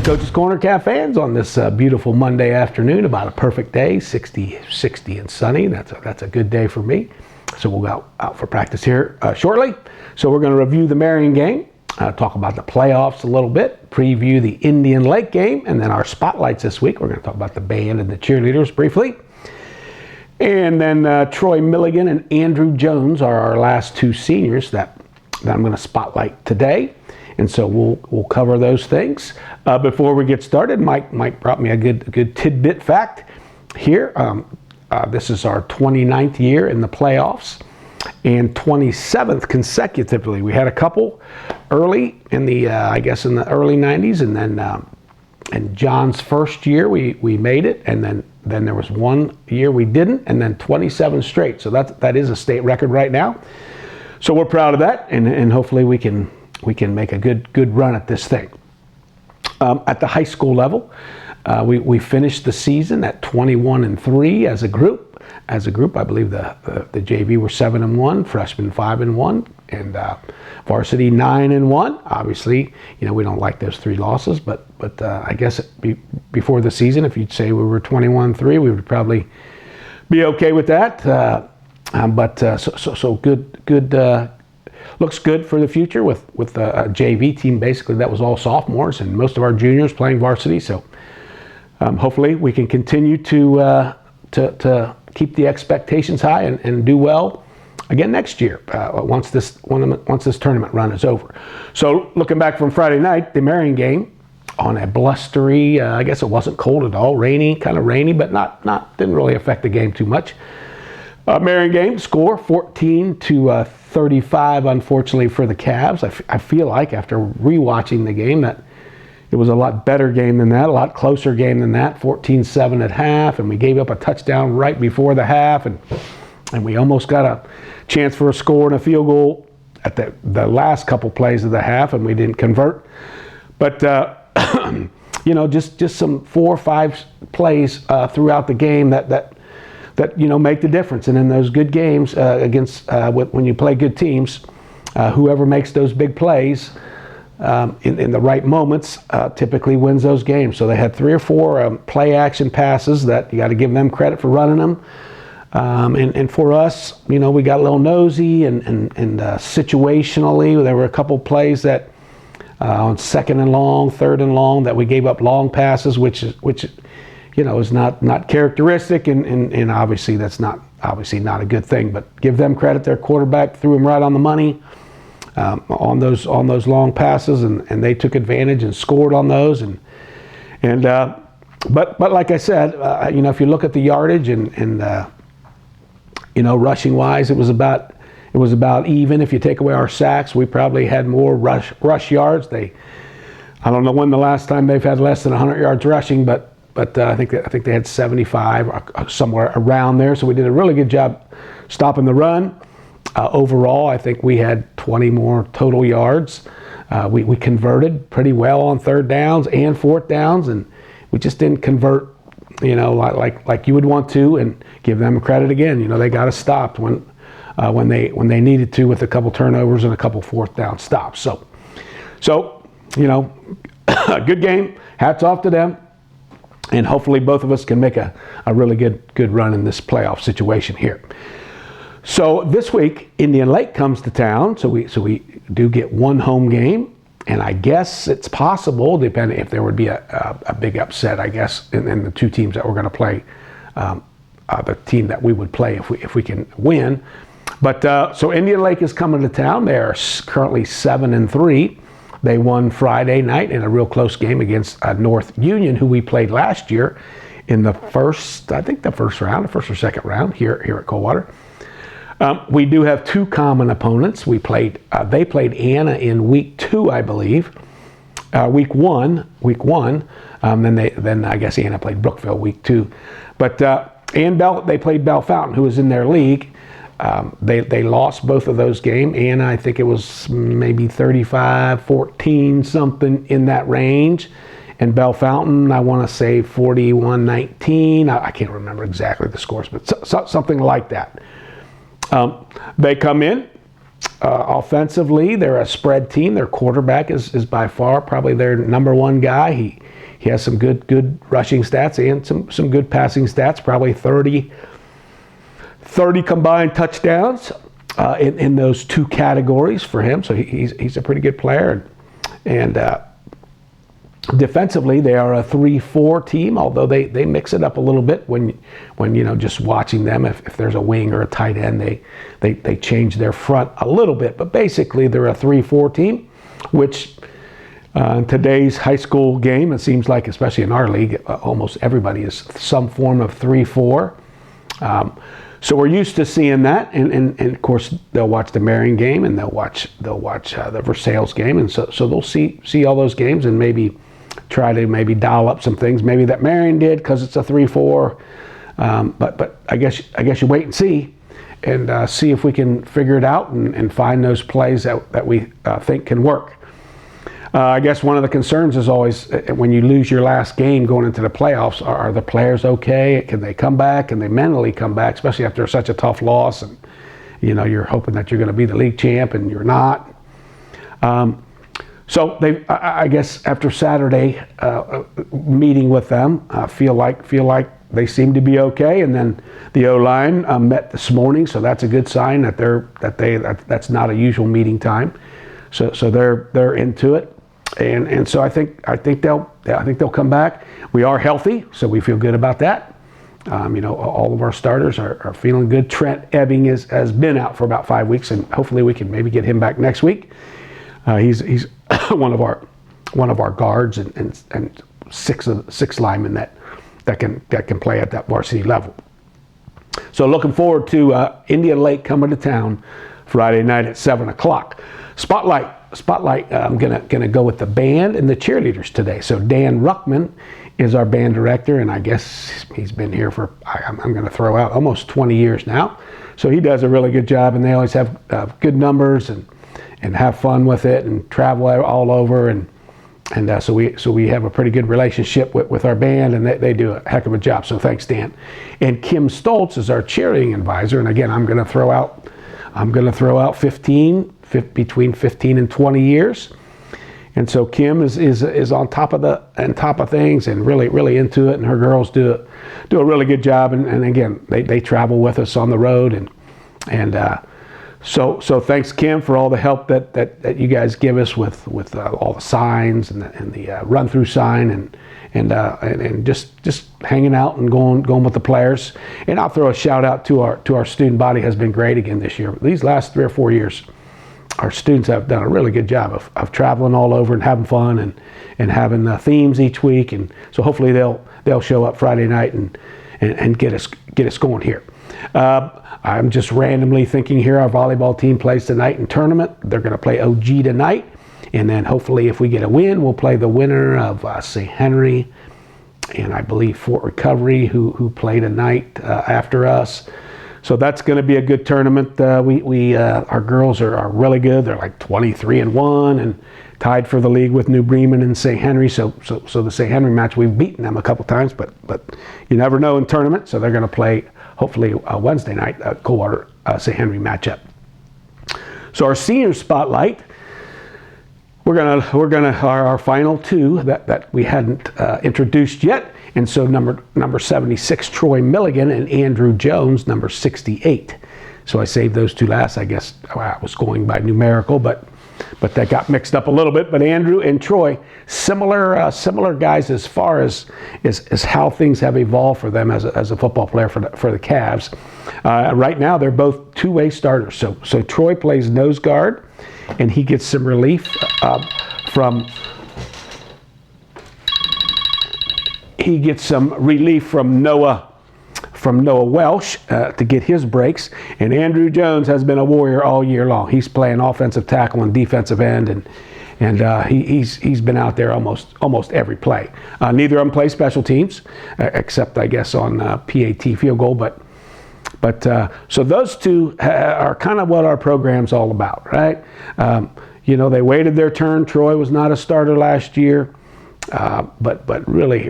Coach's Corner Caf fans on this beautiful Monday afternoon. About a perfect day, 60 and sunny. That's a good day for me. So we'll go out for practice here shortly. So we're going to review the Marion game, talk about the playoffs a little bit, preview the Indian Lake game, and then our spotlights this week. We're going to talk about the band and the cheerleaders briefly. And then Troy Milligan and Andrew Jones are our last two seniors that I'm going to spotlight today. And so we'll cover those things. Before we get started, Mike brought me a good tidbit fact here. This is our 29th year in the playoffs and 27th consecutively. We had a couple early in the in the early 90s, and then in John's first year we made it, and then there was one year we didn't, and then 27 straight. So that is a state record right now. So we're proud of that, and hopefully we can make a good run at this thing. At the high school level, we finished the season at 21-3 as a group. As a group, I believe the JV were 7-1, freshmen 5-1, and varsity 9-1. Obviously, we don't like those three losses, but I guess before the season, if you'd say we were 21-3, we would probably be okay with that. So good. Looks good for the future with a JV team basically that was all sophomores and most of our juniors playing varsity. So hopefully we can continue to keep the expectations high and do well again next year once this tournament run is over. So looking back from Friday night, the Marion game on a blustery, I guess it wasn't cold at all, kind of rainy, but didn't really affect the game too much. Marion game score 14-35, unfortunately for the Cavs. I feel like after rewatching the game that it was a lot better game than that, a lot closer game than that. 14-7 at half, and we gave up a touchdown right before the half, and we almost got a chance for a score and a field goal at the last couple plays of the half, and we didn't convert. But just some 4 or 5 plays throughout the game that make the difference. And in those good games against when you play good teams, whoever makes those big plays in the right moments typically wins those games. So they had 3 or 4 play action passes that you got to give them credit for running them. And for us, we got a little nosy and situationally there were a couple plays that on 2nd and long, 3rd and long that we gave up long passes, which is not characteristic, and obviously that's not a good thing. But give them credit; their quarterback threw them right on the money on those long passes, and they took advantage and scored on those. But like I said, if you look at the yardage and rushing wise, it was about even. If you take away our sacks, we probably had more rush yards. I don't know when the last time they've had less than 100 yards rushing, but I think they had 75 or somewhere around there. So we did a really good job stopping the run. Overall, I think we had 20 more total yards. We converted pretty well on 3rd downs and 4th downs, and we just didn't convert, like you would want to. And give them credit again. They got us stopped when they needed to with a couple turnovers and a couple 4th down stops. So a good game. Hats off to them. And hopefully both of us can make a really good run in this playoff situation here. So this week, Indian Lake comes to town, so we do get one home game, and I guess it's possible, depending if there would be a big upset, I guess, in the two teams that we're going to play, the team that we would play if we can win. But so Indian Lake is coming to town. They are currently 7-3. They won Friday night in a real close game against North Union, who we played last year in the first or second round here at Coldwater. We do have 2 common opponents. They played Anna in week 2, I believe. Week one. Then I guess Anna played Brookville week 2. But they played Bell Fountain, who was in their league. They lost both of those games. Anna, I think it was maybe 35-14, something in that range. And Bell Fountain, I want to say 41-19. I can't remember exactly the scores, but something like that. They come in Offensively, they're a spread team. Their quarterback is by far probably their number one guy. He has some good rushing stats and some good passing stats, probably 30 combined touchdowns in those two categories for him. So he's a pretty good player. And defensively, they are a 3-4 team, although they mix it up a little bit when just watching them. If there's a wing or a tight end, they change their front a little bit. But basically, they're a 3-4 team, which in today's high school game, it seems like, especially in our league, almost everybody is some form of 3-4. So we're used to seeing that, and of course they'll watch the Marion game and they'll watch the Versailles game, and so they'll see all those games and maybe try to dial up some things maybe that Marion did because it's a 3-4. But I guess you wait and see if we can figure it out and find those plays that we think can work. I guess one of the concerns is always when you lose your last game going into the playoffs, are the players okay? Can they come back? Can they mentally come back, especially after such a tough loss? And, you're hoping that you're going to be the league champ and you're not. So I guess after Saturday meeting with them, feel like they seem to be okay. And then the O-line met this morning, so that's a good sign that's not a usual meeting time. So they're into it. And so I think they'll come back. We are healthy, so we feel good about that. All of our starters are feeling good. Trent Ebbing has been out for about 5 weeks, and hopefully we can maybe get him back next week. He's one of our guards and six linemen that can play at that varsity level. So looking forward to Indian Lake coming to town Friday night at 7:00. Spotlight. I'm gonna go with the band and the cheerleaders today. So Dan Ruckman is our band director, and I guess he's been here for I'm gonna throw out almost 20 years now. So he does a really good job, and they always have good numbers and have fun with it and travel all over and so we have a pretty good relationship with our band, and they do a heck of a job. So thanks, Dan. And Kim Stoltz is our cheerleading advisor, and again I'm gonna throw out between 15 and 20 years. And so Kim is on top of things and really into it, and her girls do a really good job. And again, they travel with us on the road, so thanks, Kim, for all the help that you guys give us with all the signs and the run through sign and just hanging out and going with the players. And I'll throw a shout out to our student body. Has been great again this year. These last 3 or 4 years, our students have done a really good job of traveling all over and having fun and having themes each week. And so hopefully they'll show up Friday night and get us going here. I'm just randomly thinking here. Our volleyball team plays tonight in tournament. They're going to play OG tonight, and then hopefully if we get a win, we'll play the winner of St. Henry and I believe Fort Recovery, who play tonight after us. So that's going to be a good tournament. Our girls are really good. They're like 23-1 and tied for the league with New Bremen and St. Henry. So the St. Henry match, we've beaten them a couple times, but you never know in tournament. So they're going to play hopefully Wednesday night Coldwater St. Henry matchup. So our senior spotlight, we're gonna our final two that we hadn't introduced yet. And so number 76, Troy Milligan, and Andrew Jones, number 68. So I saved those two last. I guess I was going by numerical, but that got mixed up a little bit. But Andrew and Troy, similar guys as far as how things have evolved for them as a football player for the Cavs. Right now, they're both two-way starters. So Troy plays nose guard, and he gets some relief from Noah Welsh to get his breaks. And Andrew Jones has been a warrior all year long. He's playing offensive tackle and defensive end, and he's been out there almost every play. Neither of them play special teams, except I guess on PAT field goal. But so those two are kind of what our program's all about, right? They waited their turn. Troy was not a starter last year. but really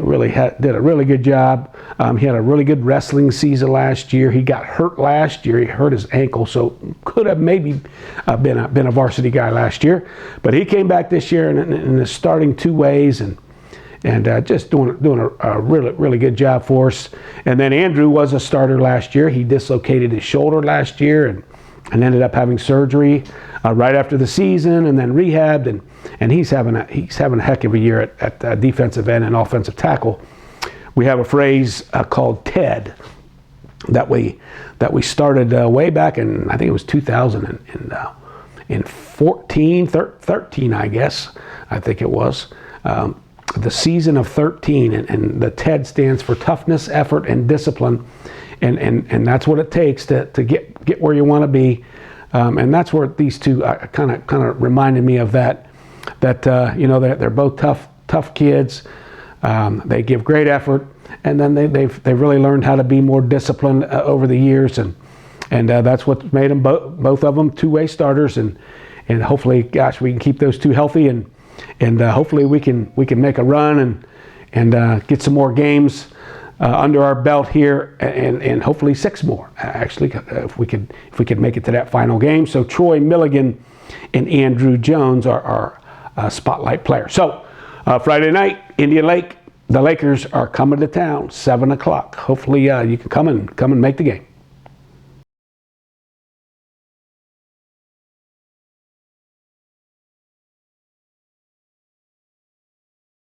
did a really good job. He had a really good wrestling season last year. He got hurt last year. He hurt his ankle, so could have maybe been a varsity guy last year. But he came back this year and is starting two ways and just doing a really good job for us. And then Andrew was a starter last year. He dislocated his shoulder last year and ended up having surgery right after the season, and then rehabbed, and he's having a heck of a year at defensive end and offensive tackle. We have a phrase called TED that we started way back in, I think it was 2013, I guess. I think it was. The season of 13, and the TED stands for toughness, effort, and discipline, and that's what it takes to get where you want to be, and that's where these two kind of reminded me of that they're both tough kids. They give great effort, and then they've really learned how to be more disciplined over the years, and that's what made them both of them two-way starters, and hopefully, gosh, we can keep those two healthy, and hopefully we can make a run and get some more games under our belt here, and hopefully 6 more actually, if we could make it to that final game. So Troy Milligan and Andrew Jones are our spotlight players. So Friday night, Indian Lake, the Lakers are coming to town, 7 o'clock. Hopefully you can come and make the game.